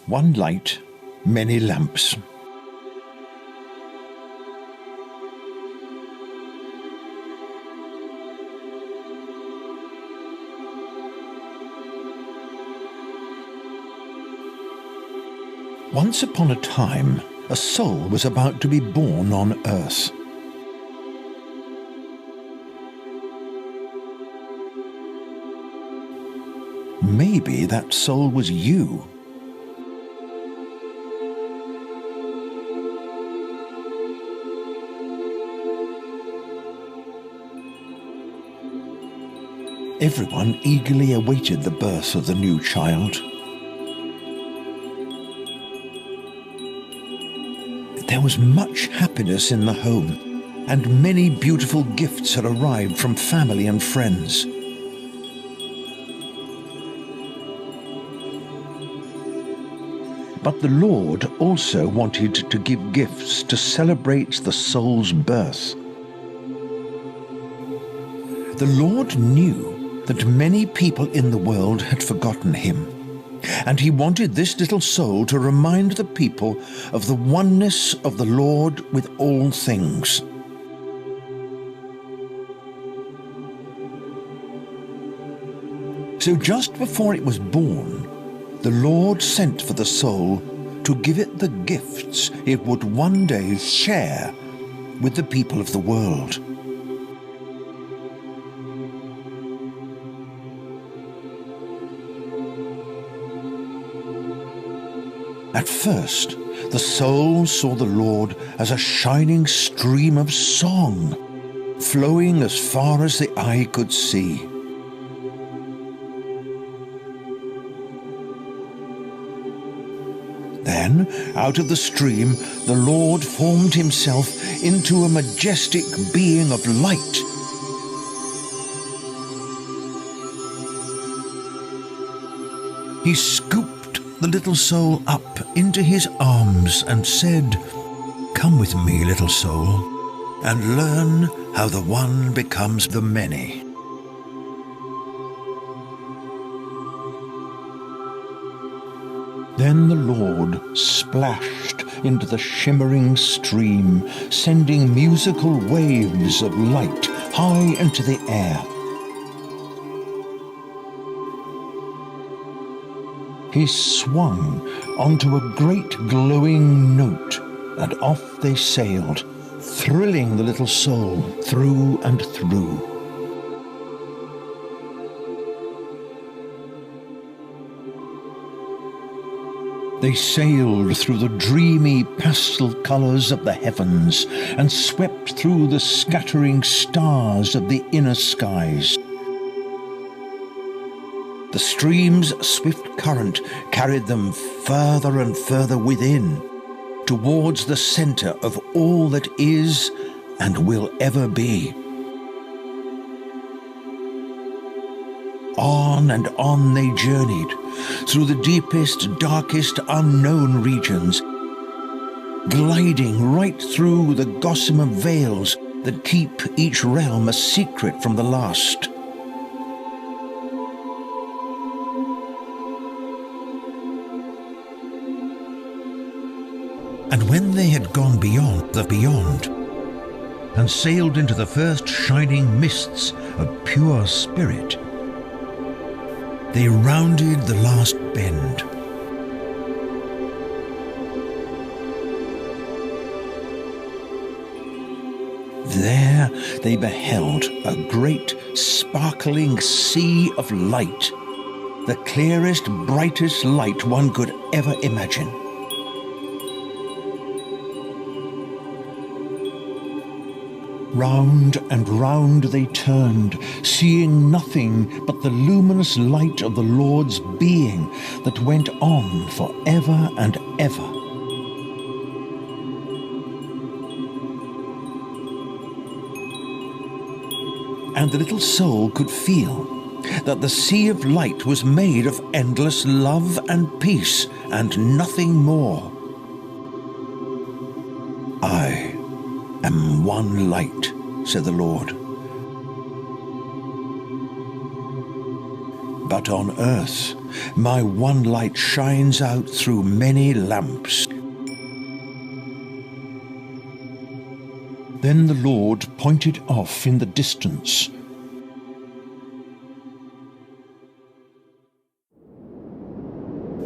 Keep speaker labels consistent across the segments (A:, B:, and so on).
A: One light, many lamps. Once upon a time, a soul was about to be born on earth. Maybe that soul was you. Everyone eagerly awaited the birth of the new child. There was much happiness in the home, and many beautiful gifts had arrived from family and friends. But the Lord also wanted to give gifts to celebrate the soul's birth. The Lord knew that many people in the world had forgotten him, and he wanted this little soul to remind the people of the oneness of the Lord with all things. So just before it was born, the Lord sent for the soul to give it the gifts it would one day share with the people of the world. At first, the soul saw the Lord as a shining stream of song, flowing as far as the eye could see. Then, out of the stream, the Lord formed himself into a majestic being of light. He scooped the little soul up into his arms and said, "Come with me, little soul, and learn how the one becomes the many." Then the Lord splashed into the shimmering stream, sending musical waves of light high into the air. He swung onto a great glowing note, and off they sailed, thrilling the little soul through and through. They sailed through the dreamy pastel colours of the heavens and swept through the scattering stars of the inner skies. The stream's swift current carried them further and further within, towards the centre of all that is and will ever be. On and on they journeyed, through the deepest, darkest, unknown regions, gliding right through the gossamer veils that keep each realm a secret from the last. And when they had gone beyond the beyond, and sailed into the first shining mists of pure spirit, they rounded the last bend. There they beheld a great, sparkling sea of light, the clearest, brightest light one could ever imagine. Round and round they turned, seeing nothing but the luminous light of the Lord's being that went on for ever and ever. And the little soul could feel that the sea of light was made of endless love and peace and nothing more. I am one light, said the Lord. But on earth my one light shines out through many lamps. Then the Lord pointed off in the distance.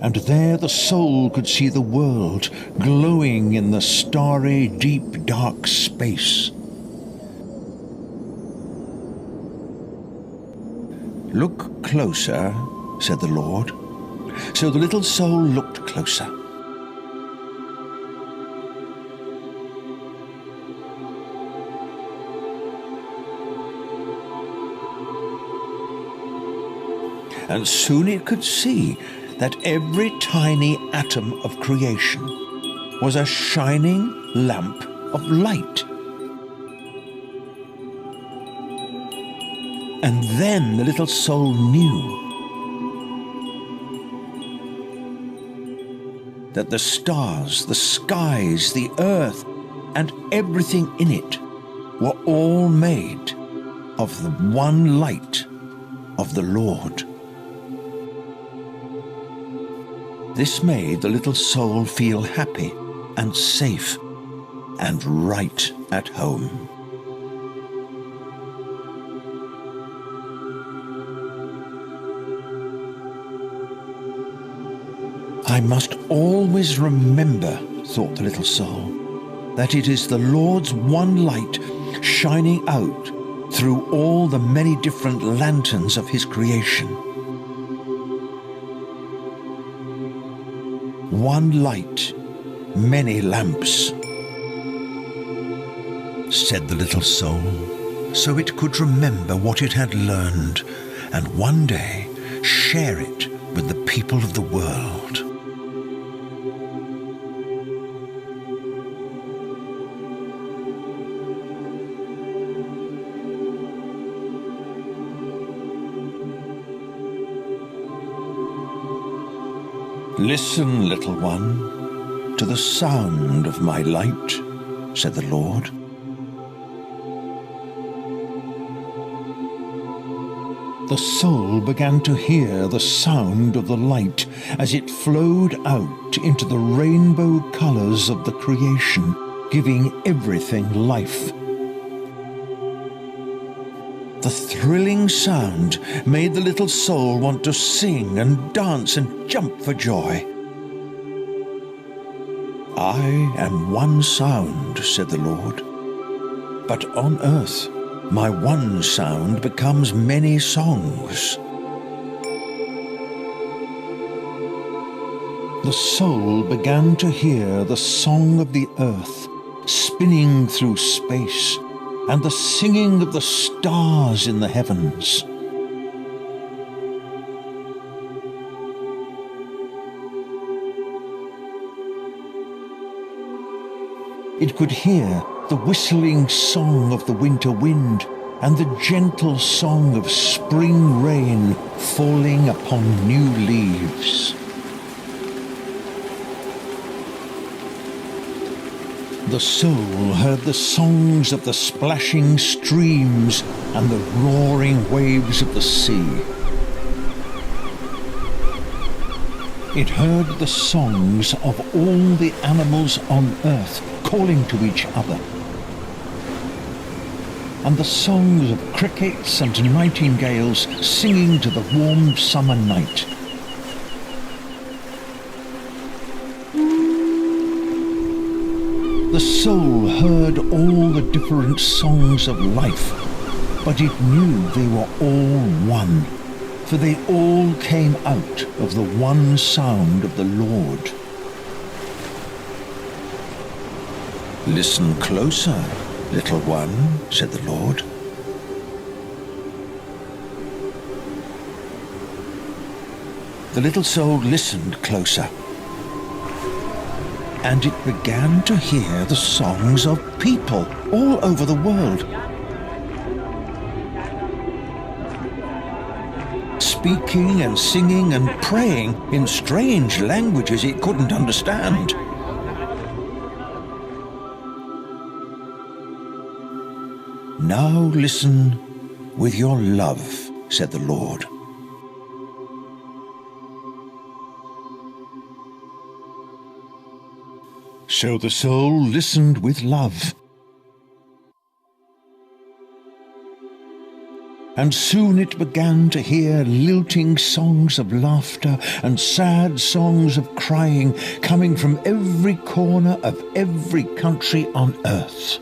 A: And there the soul could see the world glowing in the starry, deep, dark space. "Look closer," said the Lord. So the little soul looked closer. And soon it could see that every tiny atom of creation was a shining lamp of light. And then the little soul knew that the stars, the skies, the earth, and everything in it were all made of the one light of the Lord. This made the little soul feel happy and safe and right at home. I must always remember, thought the little soul, that it is the Lord's one light shining out through all the many different lanterns of his creation. One light, many lamps, said the little soul, so it could remember what it had learned and one day share it with the people of the world. "Listen, little one, to the sound of my light," said the Lord. The soul began to hear the sound of the light as it flowed out into the rainbow colors of the creation, giving everything life. The thrilling sound made the little soul want to sing and dance and jump for joy. "I am one sound," said the Lord, "but on earth my one sound becomes many songs." The soul began to hear the song of the earth spinning through space, and the singing of the stars in the heavens. It could hear the whistling song of the winter wind and the gentle song of spring rain falling upon new leaves. The soul heard the songs of the splashing streams and the roaring waves of the sea. It heard the songs of all the animals on earth calling to each other, and the songs of crickets and nightingales singing to the warm summer night. The soul heard all the different songs of life, but it knew they were all one, for they all came out of the one sound of the Lord. "Listen closer, little one," said the Lord. The little soul listened closer, and it began to hear the songs of people all over the world, speaking and singing and praying in strange languages it couldn't understand. "Now listen with your love," said the Lord. So the soul listened with love. And soon it began to hear lilting songs of laughter and sad songs of crying coming from every corner of every country on earth.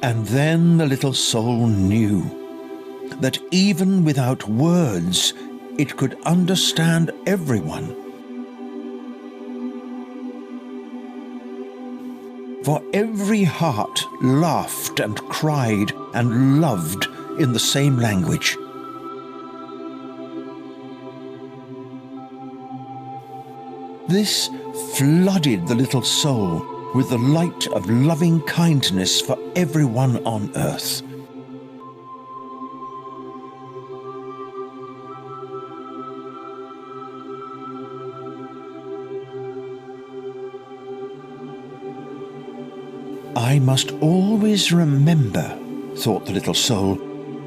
A: And then the little soul knew that even without words it could understand everyone. For every heart laughed and cried and loved in the same language. This flooded the little soul with the light of loving kindness for everyone on earth. I must always remember, thought the little soul,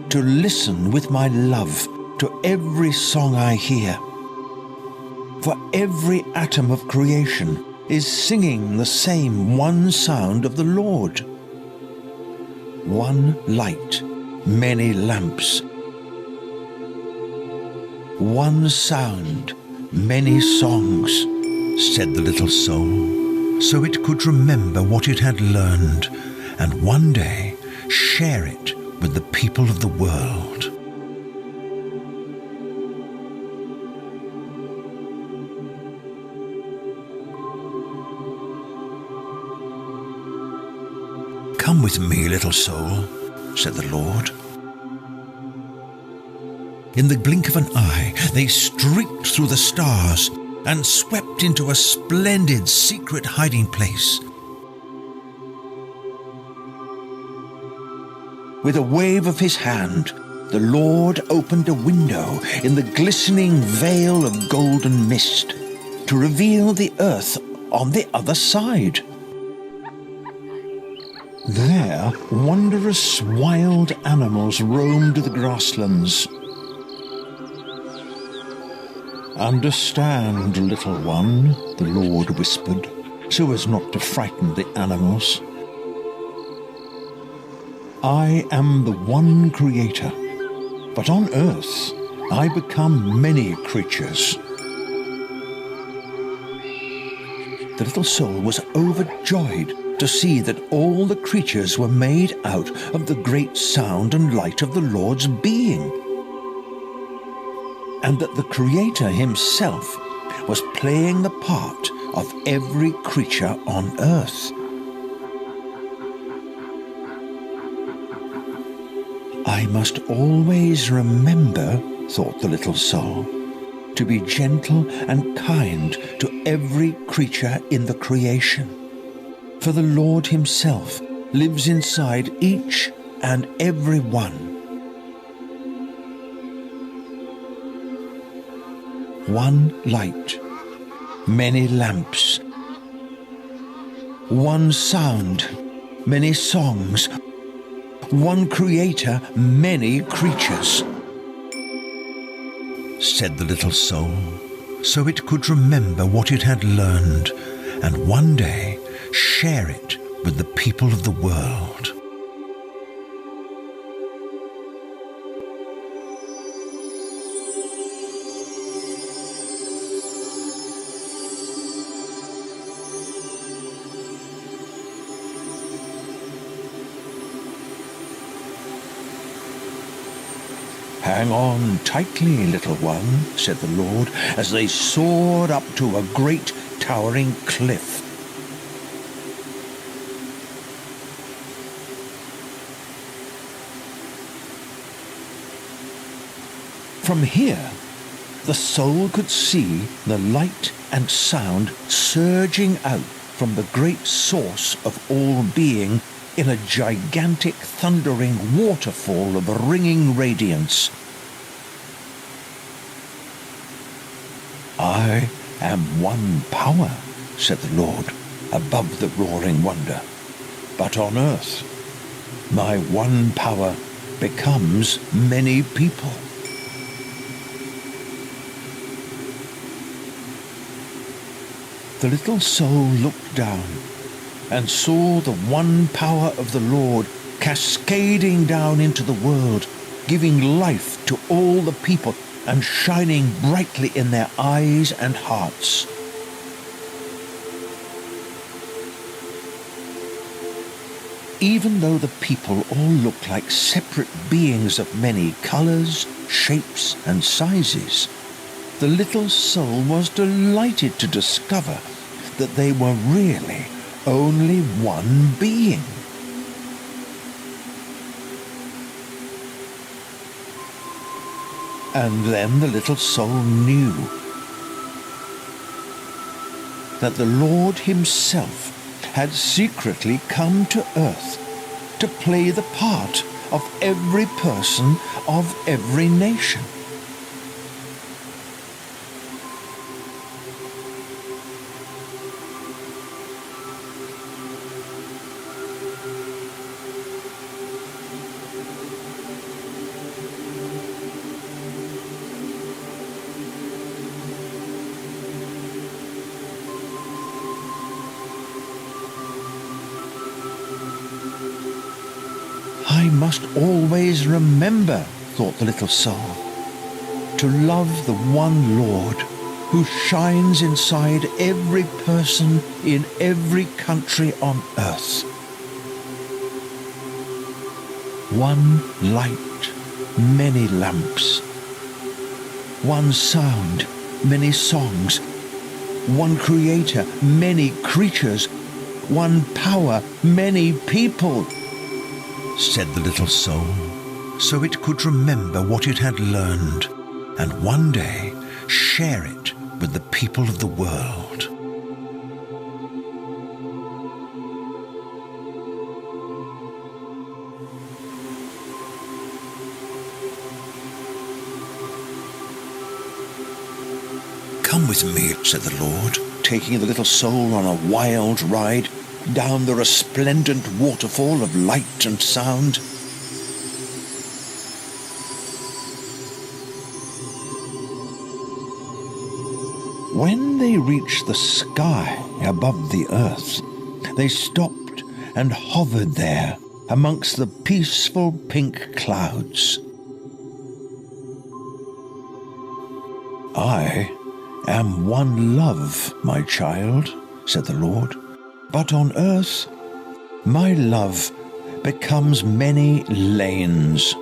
A: to listen with my love to every song I hear. For every atom of creation is singing the same one sound of the Lord. One light, many lamps. One sound, many songs, said the little soul, so it could remember what it had learned and one day share it with the people of the world. Come with me, little soul, said the Lord. In the blink of an eye, they streaked through the stars and swept into a splendid secret hiding place. With a wave of his hand, the Lord opened a window in the glistening veil of golden mist to reveal the earth on the other side. There, wondrous wild animals roamed the grasslands. Understand, little one, the Lord whispered, so as not to frighten the animals. I am the one creator, but on earth I become many creatures. The little soul was overjoyed to see that all the creatures were made out of the great sound and light of the Lord's being, and that the Creator himself was playing the part of every creature on earth. I must always remember, thought the little soul, to be gentle and kind to every creature in the creation. For the Lord himself lives inside each and every one. One light, many lamps. One sound, many songs. One creator, many creatures, said the little soul, so it could remember what it had learned and one day share it with the people of the world. Hang on tightly, little one, said the Lord, as they soared up to a great towering cliff. From here, the soul could see the light and sound surging out from the great source of all being in a gigantic thundering waterfall of ringing radiance. I am one power, said the Lord, above the roaring wonder. But on earth, my one power becomes many people. The little soul looked down and saw the one power of the Lord cascading down into the world, giving life to all the people and shining brightly in their eyes and hearts. Even though the people all looked like separate beings of many colors, shapes, and sizes, the little soul was delighted to discover that they were really only one being. And then the little soul knew that the Lord himself had secretly come to earth to play the part of every person of every nation. I must always remember, thought the little soul, to love the one Lord who shines inside every person in every country on earth. One light, many lamps. One sound, many songs. One creator, many creatures. One power, many people, said the little soul, so it could remember what it had learned and one day share it with the people of the world. Come with me, said the Lord, taking the little soul on a wild ride down the resplendent waterfall of light and sound. When they reached the sky above the earth, they stopped and hovered there amongst the peaceful pink clouds. I am one love, my child, said the Lord. But on earth, my love becomes many lanes.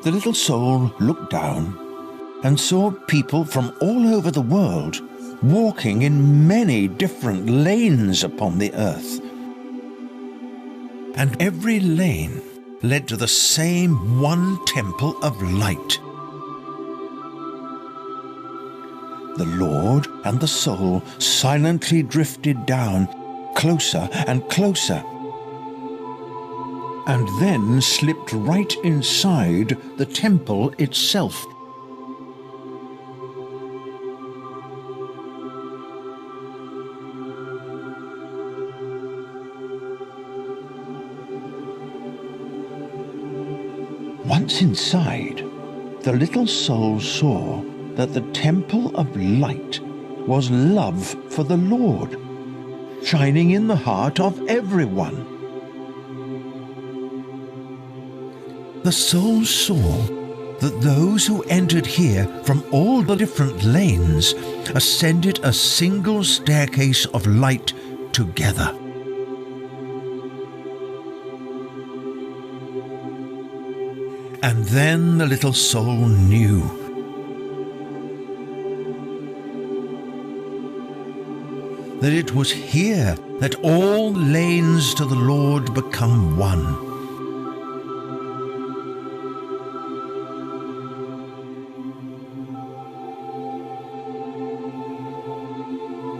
A: The little soul looked down and saw people from all over the world walking in many different lanes upon the earth. And every lane led to the same one temple of light. The Lord and the soul silently drifted down, closer and closer, and then slipped right inside the temple itself. Once inside, the little soul saw that the temple of light was love for the Lord, shining in the heart of everyone. The soul saw that those who entered here from all the different lanes ascended a single staircase of light together. And then the little soul knew that it was here that all lanes to the Lord become one.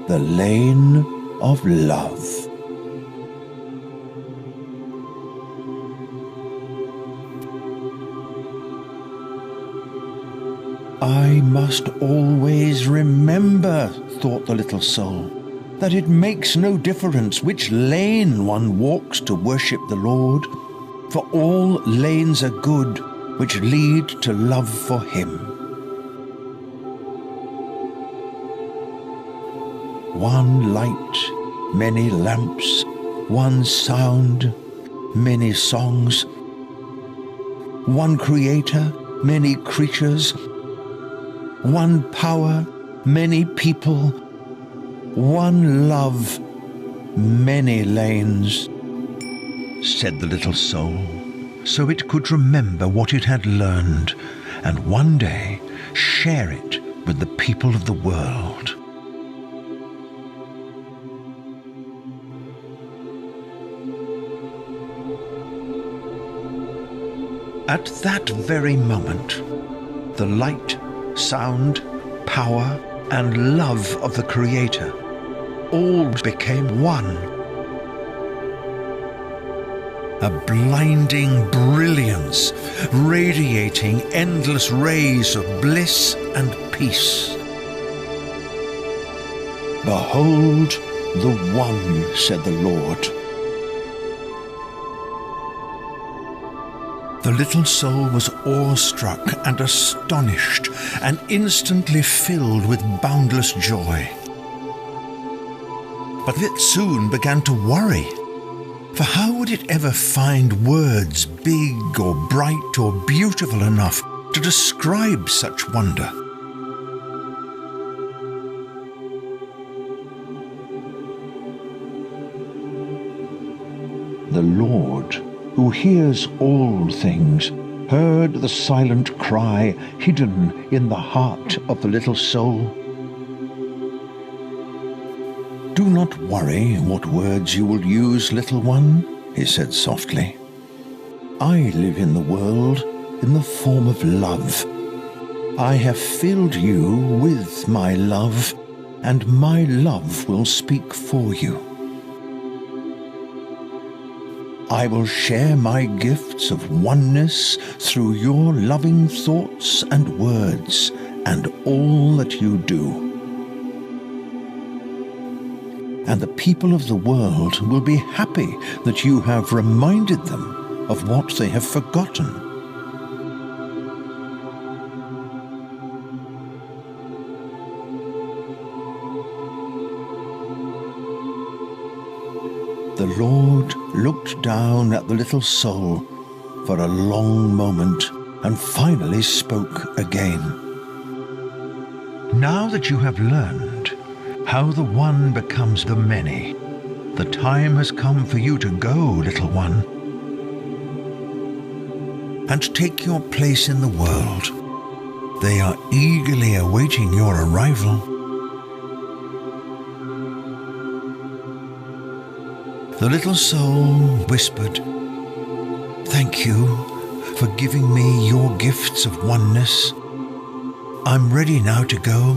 A: The lane of love. I must always remember, thought the little soul, that it makes no difference which lane one walks to worship the Lord, for all lanes are good which lead to love for him. One light, many lamps, one sound, many songs, one creator, many creatures, one power, many people, one love, many lanes, said the little soul, so it could remember what it had learned and one day share it with the people of the world. At that very moment, the light, sound, power, and love of the Creator all became one. A blinding brilliance, radiating endless rays of bliss and peace. Behold the One, said the Lord. The little soul was awestruck and astonished, and instantly filled with boundless joy. But it soon began to worry, for how would it ever find words big or bright or beautiful enough to describe such wonder? The Lord, who hears all things, heard the silent cry hidden in the heart of the little soul. Do not worry what words you will use, little one, he said softly. I live in the world in the form of love. I have filled you with my love, and my love will speak for you. I will share my gifts of oneness through your loving thoughts and words and all that you do. And the people of the world will be happy that you have reminded them of what they have forgotten. The Lord looked down at the little soul for a long moment and finally spoke again. Now that you have learned how the one becomes the many, the time has come for you to go, little one, and take your place in the world. They are eagerly awaiting your arrival. The little soul whispered, "Thank you for giving me your gifts of oneness. I'm ready now to go,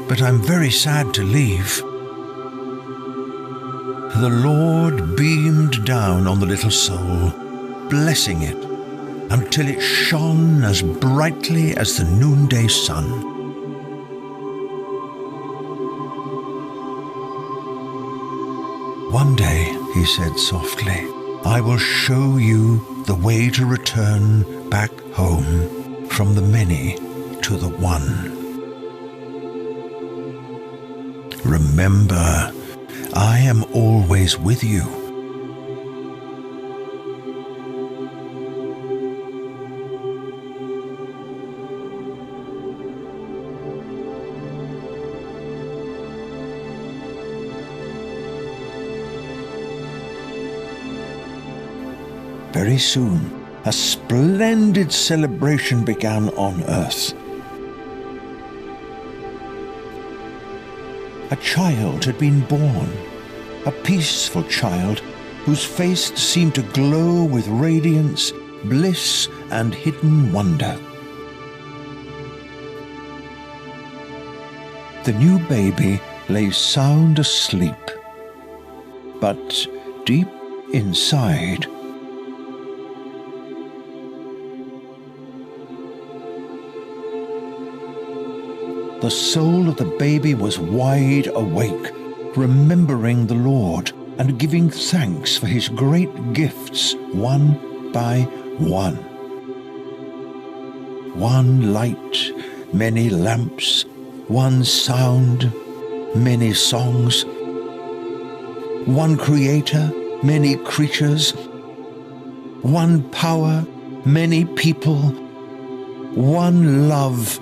A: but I'm very sad to leave." The Lord beamed down on the little soul, blessing it until it shone as brightly as the noonday sun. One day, he said softly, I will show you the way to return back home from the many to the one. Remember, I am always with you. Very soon, a splendid celebration began on earth. A child had been born, a peaceful child whose face seemed to glow with radiance, bliss, and hidden wonder. The new baby lay sound asleep, but deep inside, the soul of the baby was wide awake, remembering the Lord and giving thanks for his great gifts one by one. One light, many lamps, one sound, many songs. One creator, many creatures. One power, many people. One love,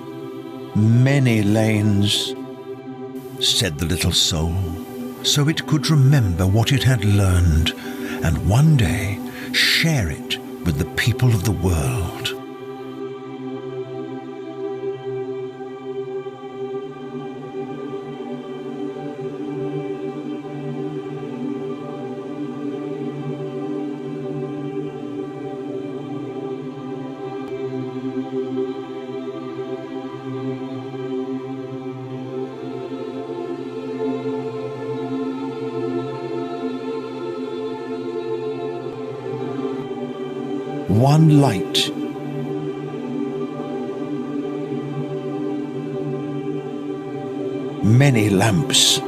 A: many lanes, said the little soul, so it could remember what it had learned and one day share it with the people of the world. One light, many lamps,